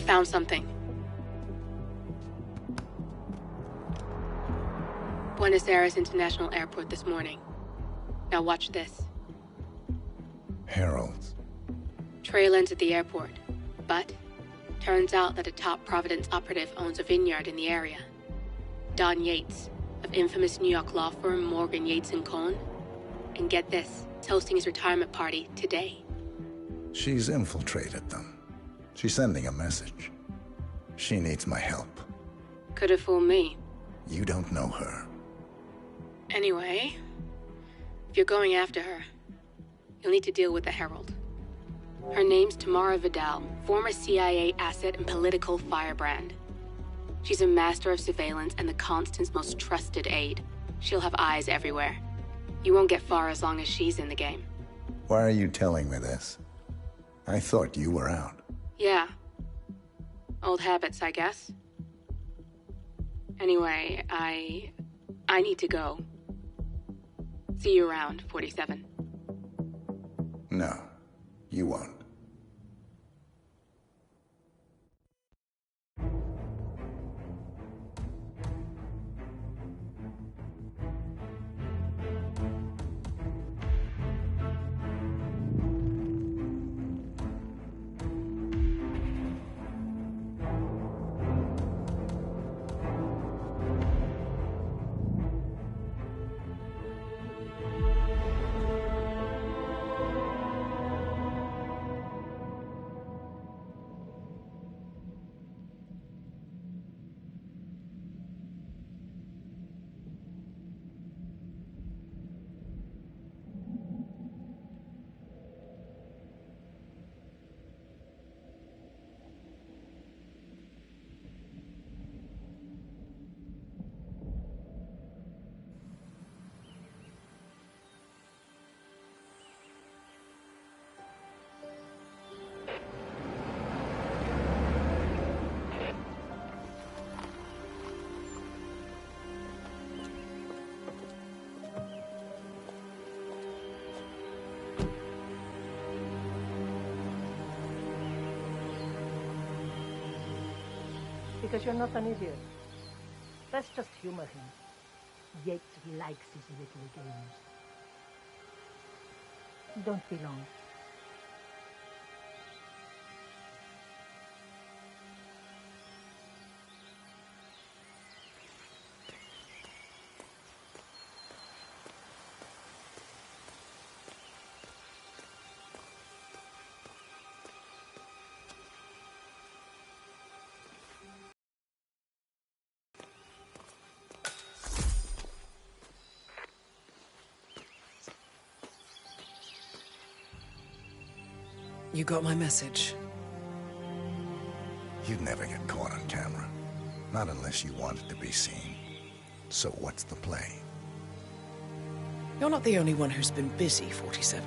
found something. Buenos Aires International Airport this morning. Now watch this. Heralds. Trail ends at the airport, but turns out that a top Providence operative owns a vineyard in the area. Don Yates, of infamous New York law firm Morgan, Yates & Cohn. And get this, he's hosting his retirement party today. She's infiltrated them. She's sending a message. She needs my help. Could have fooled me. You don't know her. Anyway, if you're going after her, you'll need to deal with the Herald. Her name's Tamara Vidal, former CIA asset and political firebrand. She's a master of surveillance and the Constant's most trusted aide. She'll have eyes everywhere. You won't get far as long as she's in the game. Why are you telling me this? I thought you were out. Yeah. Old habits, I guess. Anyway, I need to go. See you around, 47. No, you won't. Because you're not an idiot. Let's just humor him. Yates likes his little games. Don't be long. You got my message. You'd never get caught on camera. Not unless you wanted to be seen. So what's the play? You're not the only one who's been busy, 47.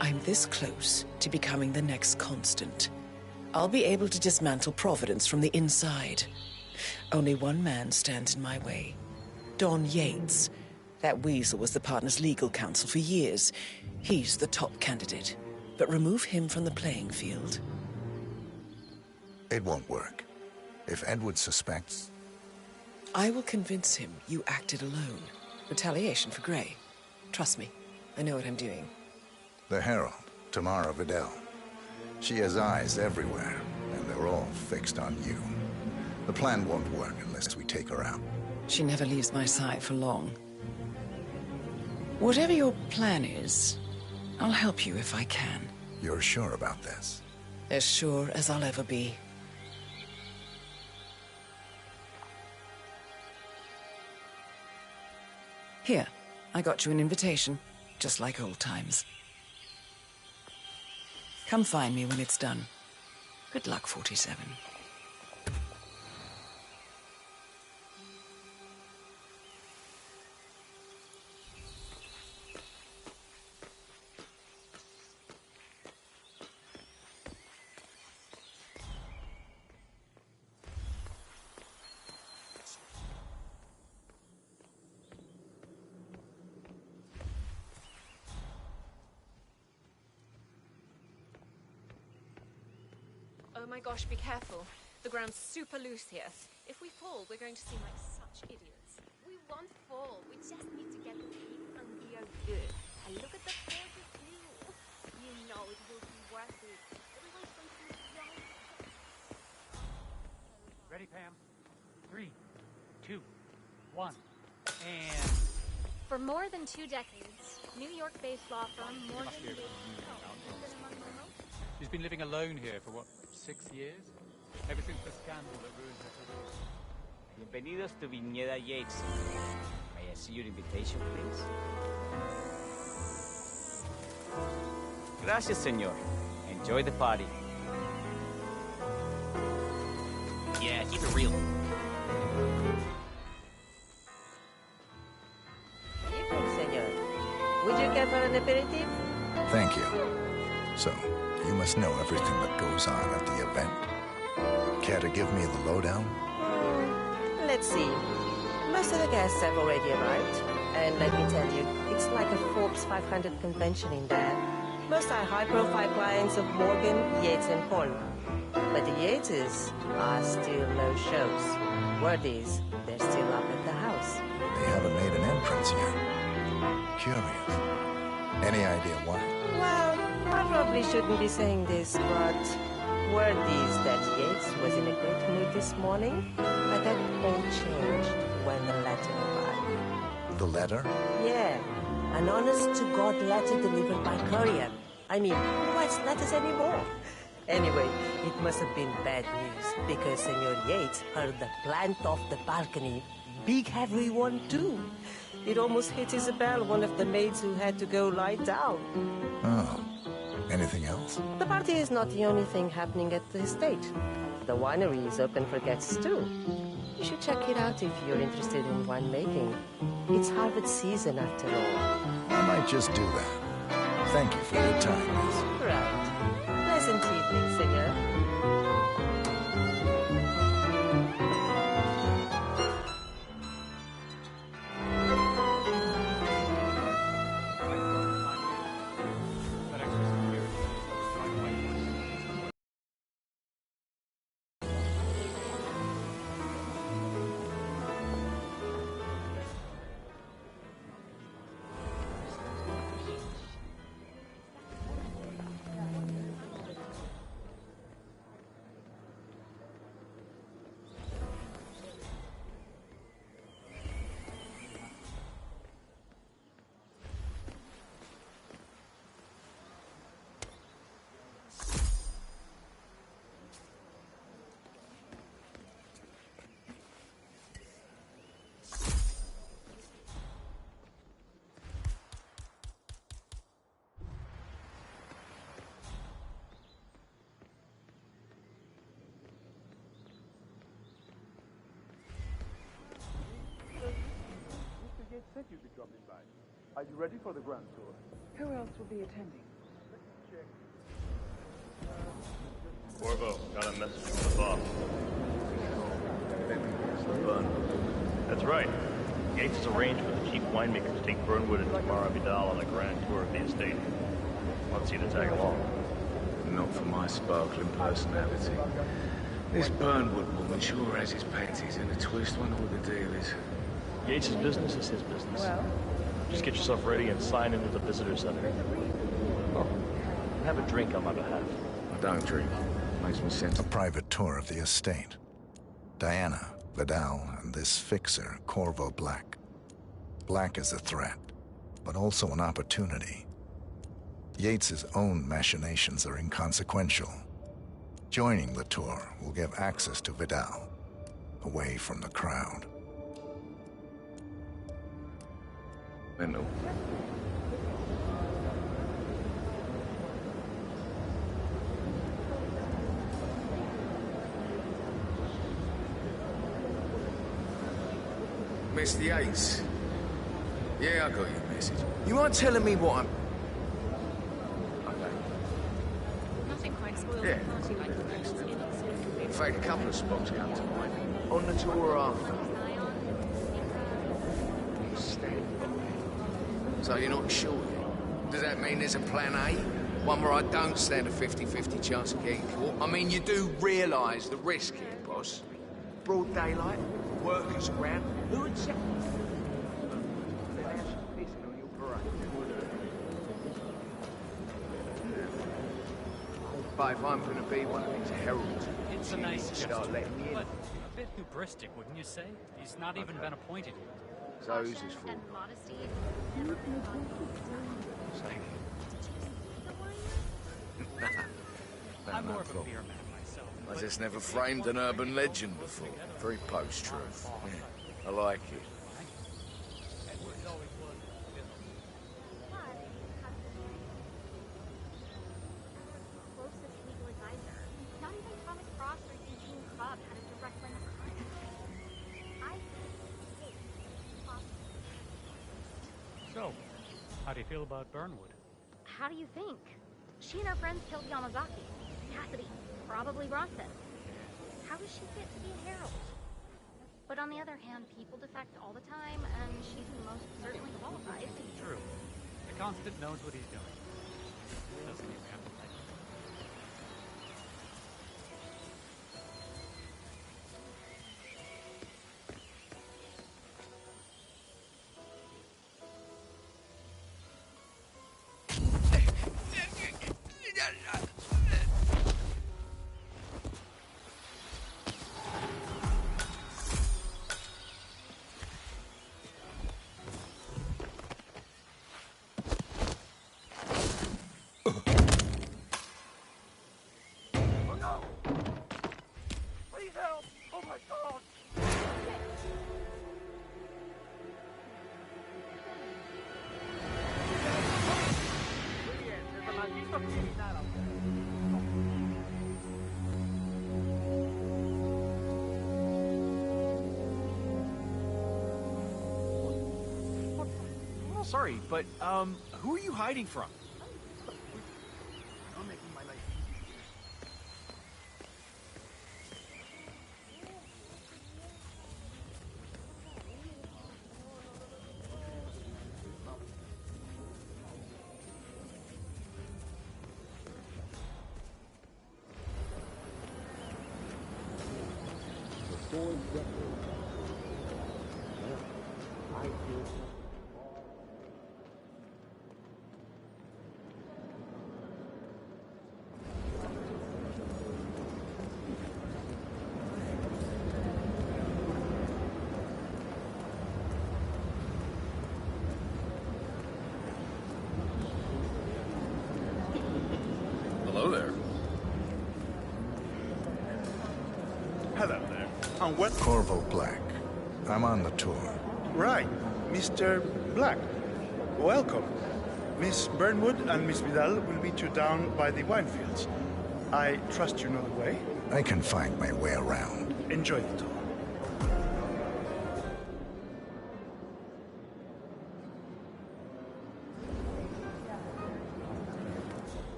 I'm this close to becoming the next Constant. I'll be able to dismantle Providence from the inside. Only one man stands in my way. Don Yates. That weasel was the partner's legal counsel for years. He's the top candidate. But remove him from the playing field. It won't work. If Edward suspects... I will convince him you acted alone. Retaliation for Grey. Trust me, I know what I'm doing. The Herald, Tamara Vidal. She has eyes everywhere, and they're all fixed on you. The plan won't work unless we take her out. She never leaves my side for long. Whatever your plan is, I'll help you if I can. You're sure about this? As sure as I'll ever be. Here, I got you an invitation, just like old times. Come find me when it's done. Good luck, 47. Oh my gosh, be careful. The ground's super loose here. If we fall, we're going to seem like such idiots. We won't fall. We just need to get the keys and we are good. And look at the gorgeous view. You know it will be worth it. Everyone's going to enjoy it. Ready, Pam? 3, 2, 1, and... For more than 2 decades, New York-based law firm Morgan Bates has been among the most. She's been living alone here for, what, 6 years? Ever since the scandal that ruined her career. Bienvenidos to Viñeda Yates. May I see your invitation, please? Gracias, señor. Enjoy the party. Yeah, keep it real. Evening, senor. Would you care for an aperitif? Thank you. So, you must know everything that goes on at the event. Care to give me the lowdown? Let's see. Most of the guests have already arrived. And let me tell you, it's like a Forbes 500 convention in there. Most are high-profile clients of Morgan, Yates, and Paul. But the Yateses are still no shows. Word is, they're still up at the house. They haven't made an entrance yet. Curious. Any idea why? Well, I probably shouldn't be saying this, but word is that Yates was in a great mood this morning, but that all changed when the letter arrived. The letter? Yeah, an honest-to-God letter delivered by courier. I mean, who writes letters anymore? Anyway, it must have been bad news, because Senor Yates heard the plant off the balcony. Big heavy one, too. It almost hit Isabel, one of the maids who had to go lie down. Oh. Anything else? The party is not the only thing happening at the estate. The winery is open for guests, too. You should check it out if you're interested in winemaking. It's harvest season, after all. I might just do that. Thank you for your time, miss. Right. Pleasant evening, senor. Said you'd be dropping by. Are you ready for the grand tour? Who else will be attending? Corvo, got a message from the boss. That's right. Yates has arranged with the chief winemaker to take Burnwood and Tamara Vidal on a grand tour of the estate. Wants you to tag along. Not for my sparkling personality. This Burnwood woman sure has his panties in a twist. Wonder what the deal is. Yates' business is his business. Well? Just get yourself ready and sign into the visitor center. Oh, have a drink on my behalf. I don't drink. Makes me sense. A private tour of the estate. Diana, Vidal, and this fixer, Corvo Black. Black is a threat, but also an opportunity. Yates's own machinations are inconsequential. Joining the tour will give access to Vidal, away from the crowd. Mental. Mr. Yates. Yeah, I got your message. You aren't telling me what I'm... Okay. Nothing quite spoils Yeah. the party like the next In fact, a couple of spots come to mind. On the tour after. So you're not sure yet? Does that mean there's a plan A? One where I don't stand a 50-50 chance of getting caught. I mean, you do realise the risk here, boss. Broad daylight, workers around. Who would say? But if I'm going to be one of these heralds, It's a nice gesture, start letting me in. but a bit hubristic, wouldn't you say? He's not even been appointed yet. So who's this for? And modesty never been thought of. Thank you. I'm No more of a problem. beer man myself. I just never framed an urban legend before. Very post-truth. Yeah, I like it. Closest legal advisor. Not even Thomas Cross or Eugene Cobb had a direct line of contact. I think it's possible. So, how do you feel about Burnwood? How do you think? She and her friends killed Yamazaki. Cassidy. Probably Bronson. How does she get to be a herald? But on the other hand, people defect all the time, and she's most certainly qualified. True. The Constant knows what he's doing. Doesn't even have to like it. Sorry, but, who are you hiding from? I'm making my life Hello there. Hello there. And what? Corvo Black. I'm on the tour. Right, Mr. Black. Welcome. Miss Burnwood and Miss Vidal will meet you down by the wine fields. I trust you know the way. I can find my way around. Enjoy the tour.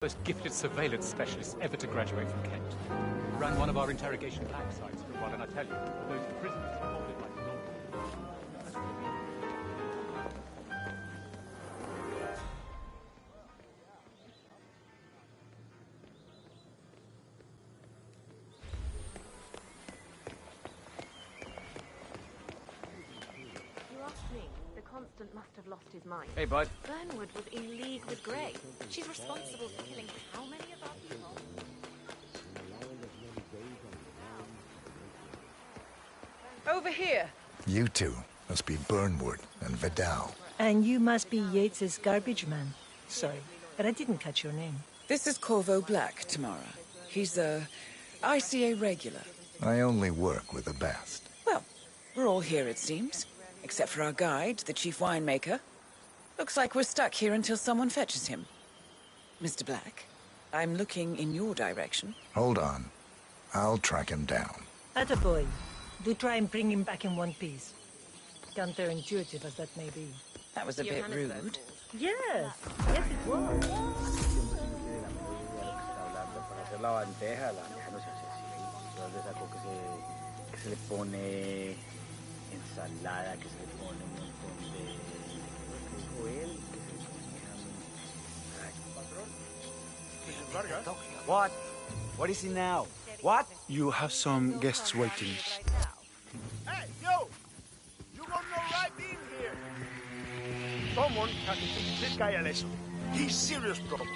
Most gifted surveillance specialist ever to graduate from Kent. Ran one of our interrogation lab sites for a while, and I tell you, those prisoners hold it like law. You asked me. The Constant must have lost his mind. Hey, bud. Burnwood was in league with Grey. She's responsible for killing how many of our people? Over here. You two must be Burnwood and Vidal. And you must be Yates's garbage man. Sorry, but I didn't catch your name. This is Corvo Black, Tamara. He's a ICA regular. I only work with the best. Well, we're all here, it seems. Except for our guide, the chief winemaker. Looks like we're stuck here until someone fetches him. Mr. Black, I'm looking in your direction. Hold on. I'll track him down. Attaboy. Do try and bring him back in one piece. Counterintuitive as that may be. That was a bit rude. Yes. Yes, it was. La bandeja no se hace así. Entonces sacó que se le pone ensalada, que se le pone un montón de What? What is it now? What? You have some guests waiting. Hey, you! You got no right in here! Someone has to teach this guy a lesson. He's serious trouble.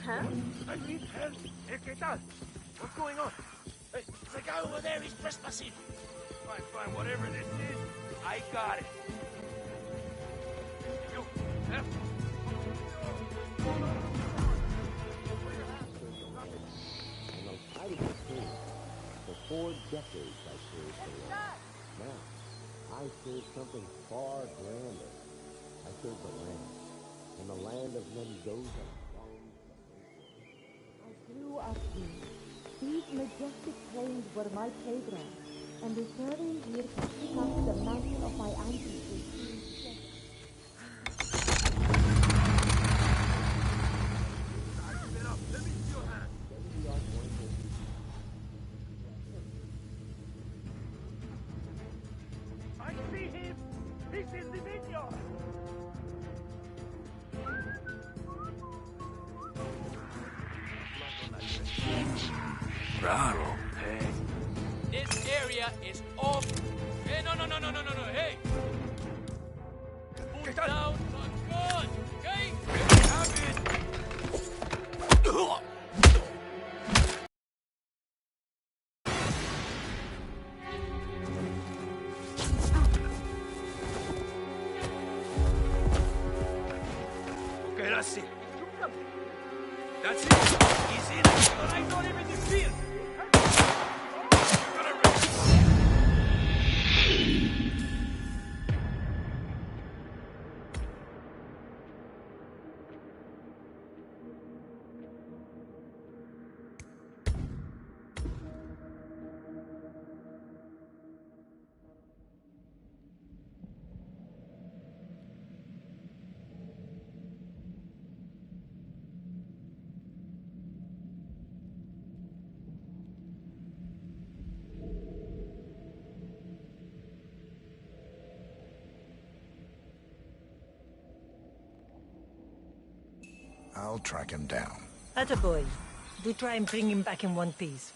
Huh? I need help. ¿Qué tal? What's going on? Hey, the guy over there is trespassing. Fine, whatever this is, I got it. You, left. For 4 decades I served the land. Now, I serve something far grander. I serve the land. And the land of Mendoza. I grew up here. These majestic plains were my playground, and the serving here picked up the mantle of my ancestors. I see him! This is the vineyard! Bravo. Hey. This area is off. Hey, no, hey! Pull down for good, okay? Have it! Okay, that's it. That's it. He's in. But I don't even feel. I'll track him down. Attaboy. Do try and bring him back in one piece.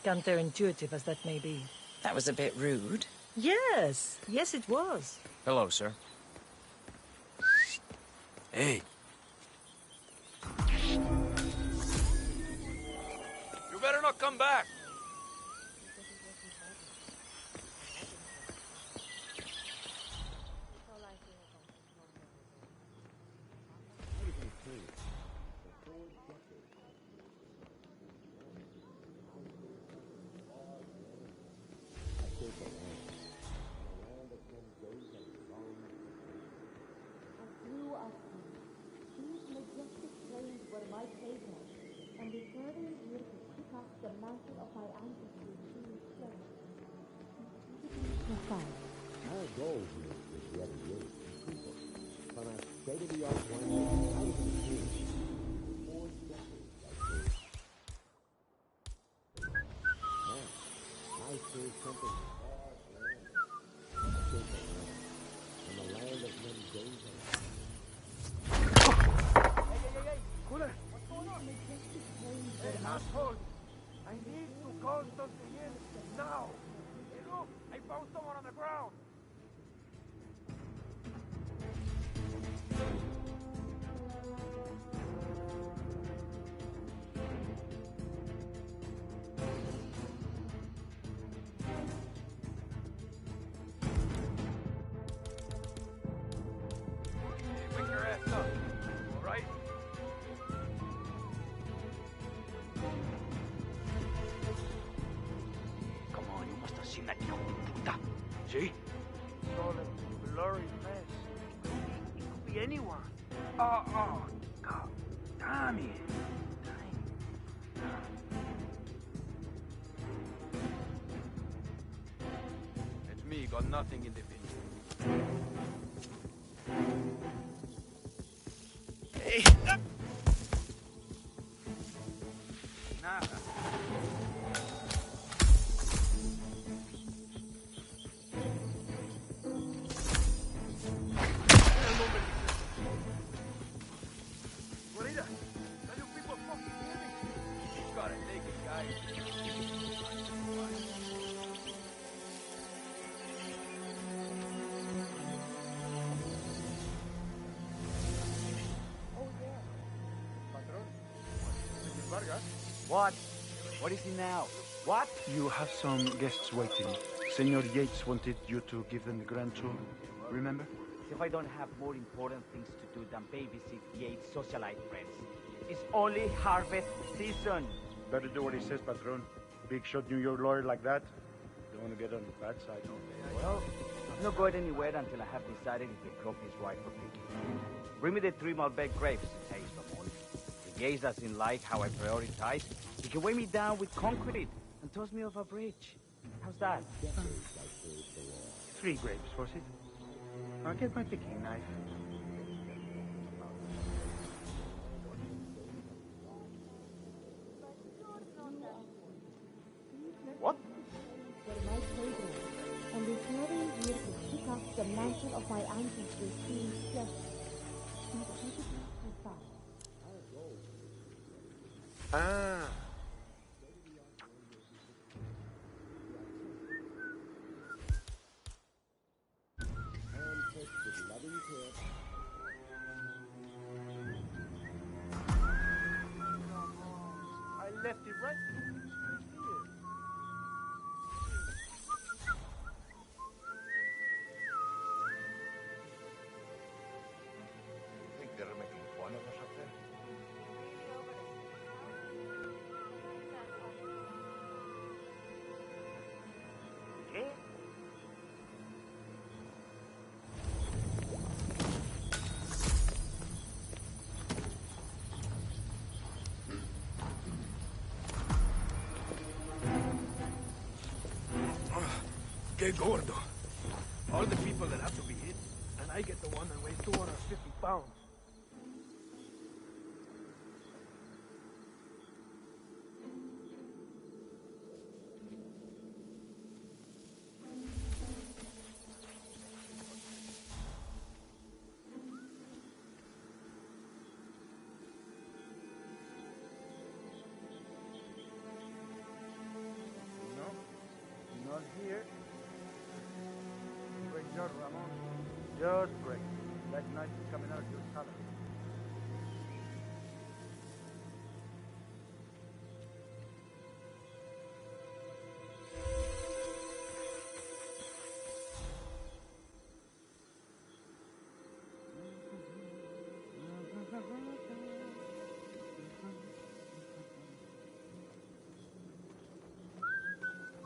Counterintuitive as that may be. That was a bit rude. Yes, it was. Hello, sir. Hey. You better not come back. And the serving here to pick up the mantle of my ancestors in his flesh. Our goal here is to educate people from our state-of-the-art wine out of the field. 4 decades I served. Now, I serve something far grander. I serve the land. And the land of Mendoza. Hey! Cooler! What's going on? Hey, asshole! I need to call something in now! Hey, look! I found someone on the ground! Wake your ass up, all right? Come on, you must have seen that hijo de puta. See? It's all a blurry mess. It could be anyone. Oh, God. Damn it. It's me, got nothing in the vineyard. Hey! Nada. El What? What is it now? What? You have some guests waiting. Senor Yates wanted you to give them the grand tour. Remember? If I don't have more important things to do than babysit Yates' socialite friends. It's only harvest season. Better do what he says, Patron. Big shot New York lawyer like that. Don't want to get on the bad side. Well, I'm not going anywhere until I have decided if the crop is right for picking. Bring me the 3 Malbec grapes, says Ramon. If Yates doesn't like how I prioritize, he can weigh me down with concrete and toss me off a bridge. How's that? 3 grapes, was it? I'll get my picking knife. What? My children, and returning here to pick up the mantle of my ancestors being flesh. Ah. I left it right here. Think they're making fun of us up there? ¿Qué? Qué gordo. All the people that have to be hit, and I get the one that weighs 250 pounds. No, not here. Great job, Ramon. Just great. That knife is coming out of your salad.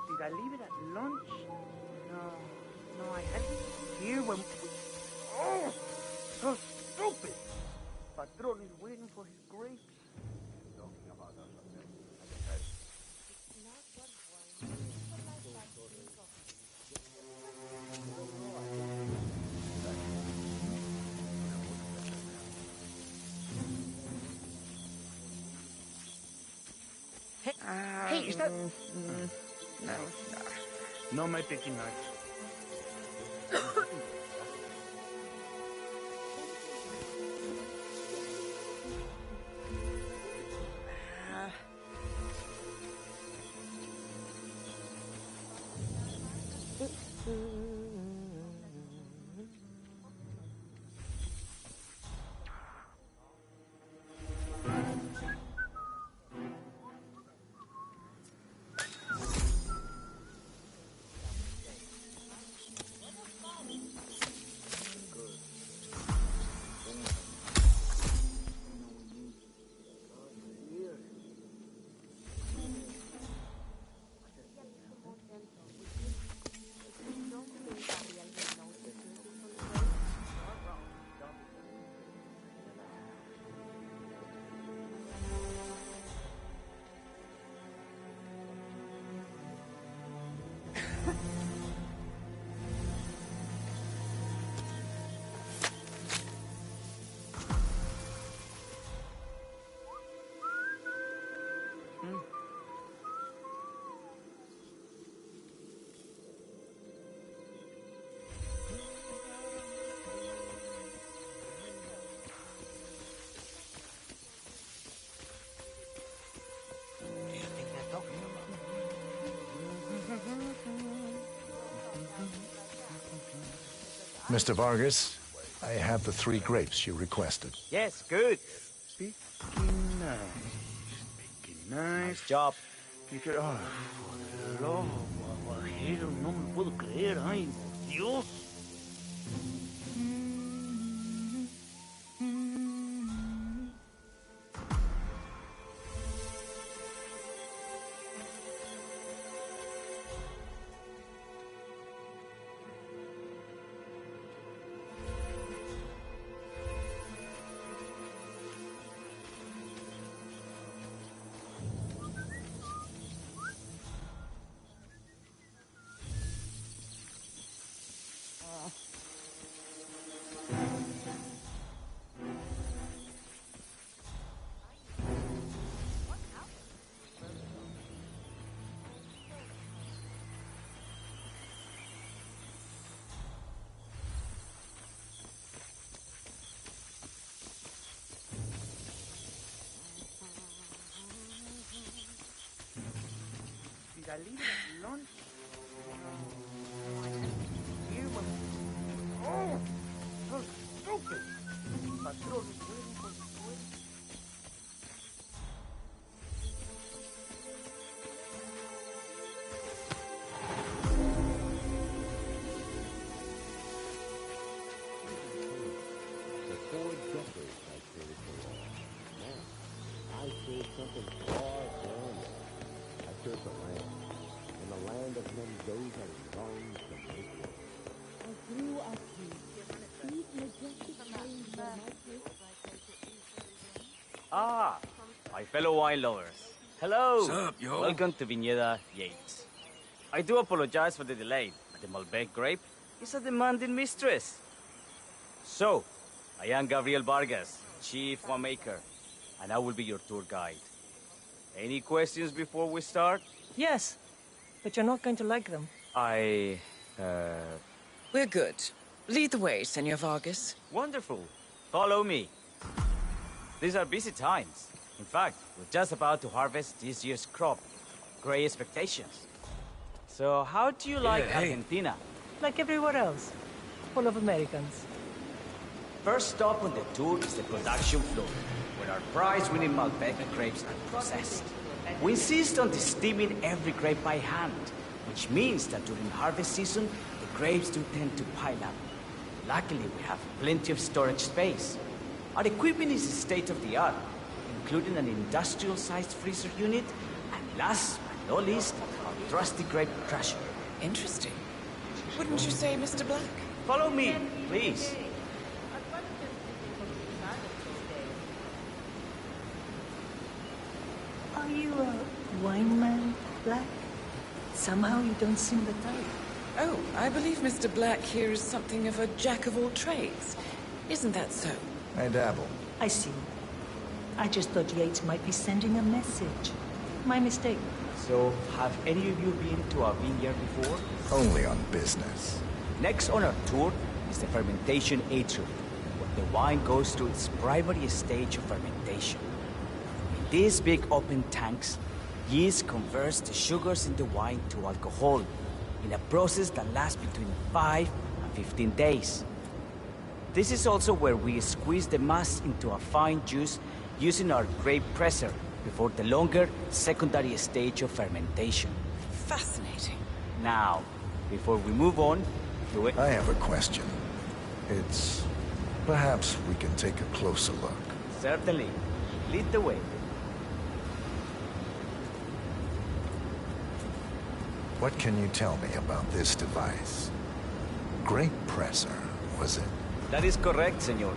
Did I leave it at lunch? No, I had it here when... Oh, so stupid! Patron is waiting for his grapes. Talking about us up there. Hey, Hey, is that... No, my picking knife. Mr. Vargas, I have the 3 grapes you requested. Yes, good. Picking knife. Picking Nice job. You could... Oh, por el ojo, guajiro, no me puedo creer. Ay, Dios. Vidalina alone? You must... Oh! So stupid! Patrón is waiting for the swing. For 4 decades I traded for oil. Now, I serve something far grander. I serve the land. And the land of men those that long to make war. I grew up here. These majestic plains were my place. Ah, my fellow wine lovers. Hello. What's up, yo? Welcome to Viñeda Yates. I do apologize for the delay, but the Malbec grape is a demanding mistress. So, I am Gabriel Vargas, Chief Winemaker, and I will be your tour guide. Any questions before we start? Yes, but you're not going to like them. We're good. Lead the way, Senor Vargas. Wonderful. Follow me. These are busy times. In fact, we're just about to harvest this year's crop. Great expectations. So, how do you like Argentina? Like everywhere else. Full of Americans. First stop on the tour is the production floor, where our prize-winning Malbec grapes are processed. We insist on steaming every grape by hand, which means that during harvest season, the grapes do tend to pile up. Luckily, we have plenty of storage space. Our equipment is state-of-the-art, including an industrial-sized freezer unit, and last but not least, our trusty grape crusher. Interesting. Wouldn't you say, Mr. Black? Follow me, please. Are you a wine man, Black? Somehow you don't seem the type. Oh, I believe Mr. Black here is something of a jack of all trades. Isn't that so? I dabble. I see. I just thought Yates might be sending a message. My mistake. So, have any of you been to a vineyard before? Only on business. Next on our tour is the fermentation atrium, where the wine goes through its primary stage of fermentation. In these big open tanks, yeast converts the sugars in the wine to alcohol in a process that lasts between 5 and 15 days. This is also where we squeeze the mass into a fine juice using our grape presser before the longer secondary stage of fermentation. Fascinating. Now, before we move on, I have a question. Perhaps we can take a closer look. Certainly. Lead the way. What can you tell me about this device? Grape presser, was it? That is correct, senor.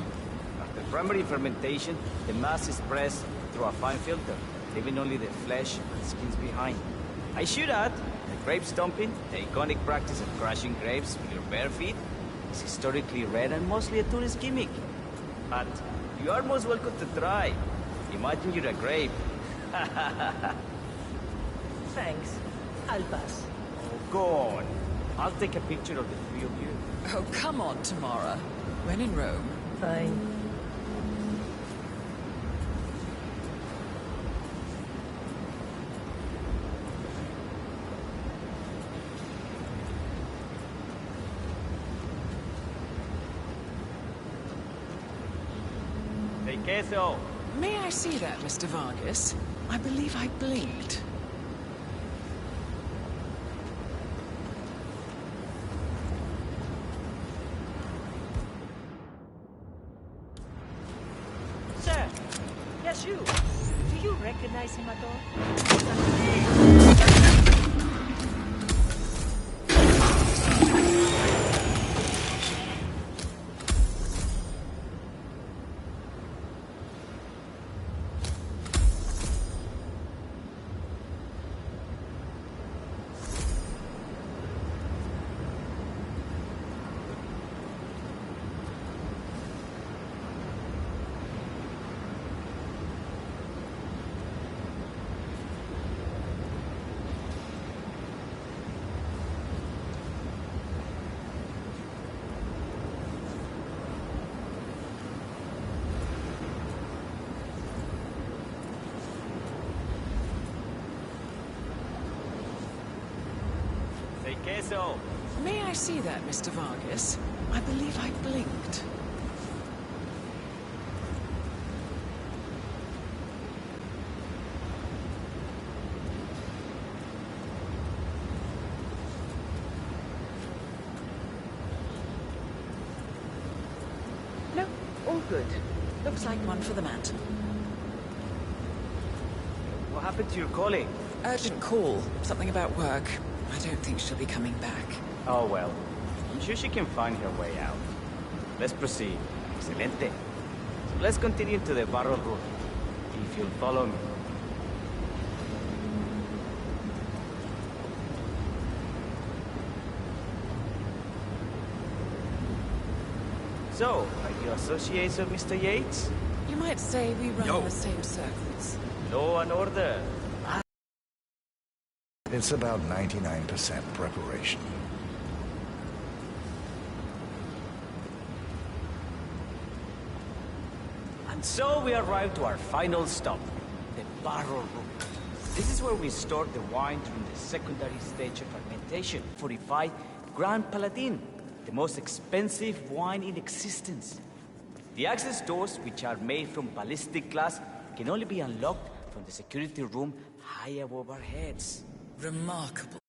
After primary fermentation, the mass is pressed through a fine filter, leaving only the flesh and skins behind. I should add, the grape stomping, the iconic practice of crushing grapes with your bare feet, is historically rare and mostly a tourist gimmick. But you are most welcome to try. Imagine you're a grape. Thanks. I'll pass. Oh, go on. I'll take a picture of the three of you. Oh, come on, Tamara. When in Rome. Fine. De queso. May I see that, Mr. Vargas? I believe I blinked. Sir, yes, you. Do you recognize him at all? Queso. May I see that, Mr. Vargas? I believe I blinked. No, all good. Looks like one for the mantle. What happened to your colleague? Urgent call. Something about work. I don't think she'll be coming back. Oh well. I'm sure she can find her way out. Let's proceed. Excelente. So let's continue to the barrel room. If you'll follow me. So, are you associates of Mr. Yates? You might say we run in the same circles. Law and order. It's about 99% preparation. And so we arrive to our final stop, the barrel room. This is where we store the wine during the secondary stage of fermentation. 45 Grand Paladin, the most expensive wine in existence. The access doors, which are made from ballistic glass, can only be unlocked from the security room high above our heads. Remarkable.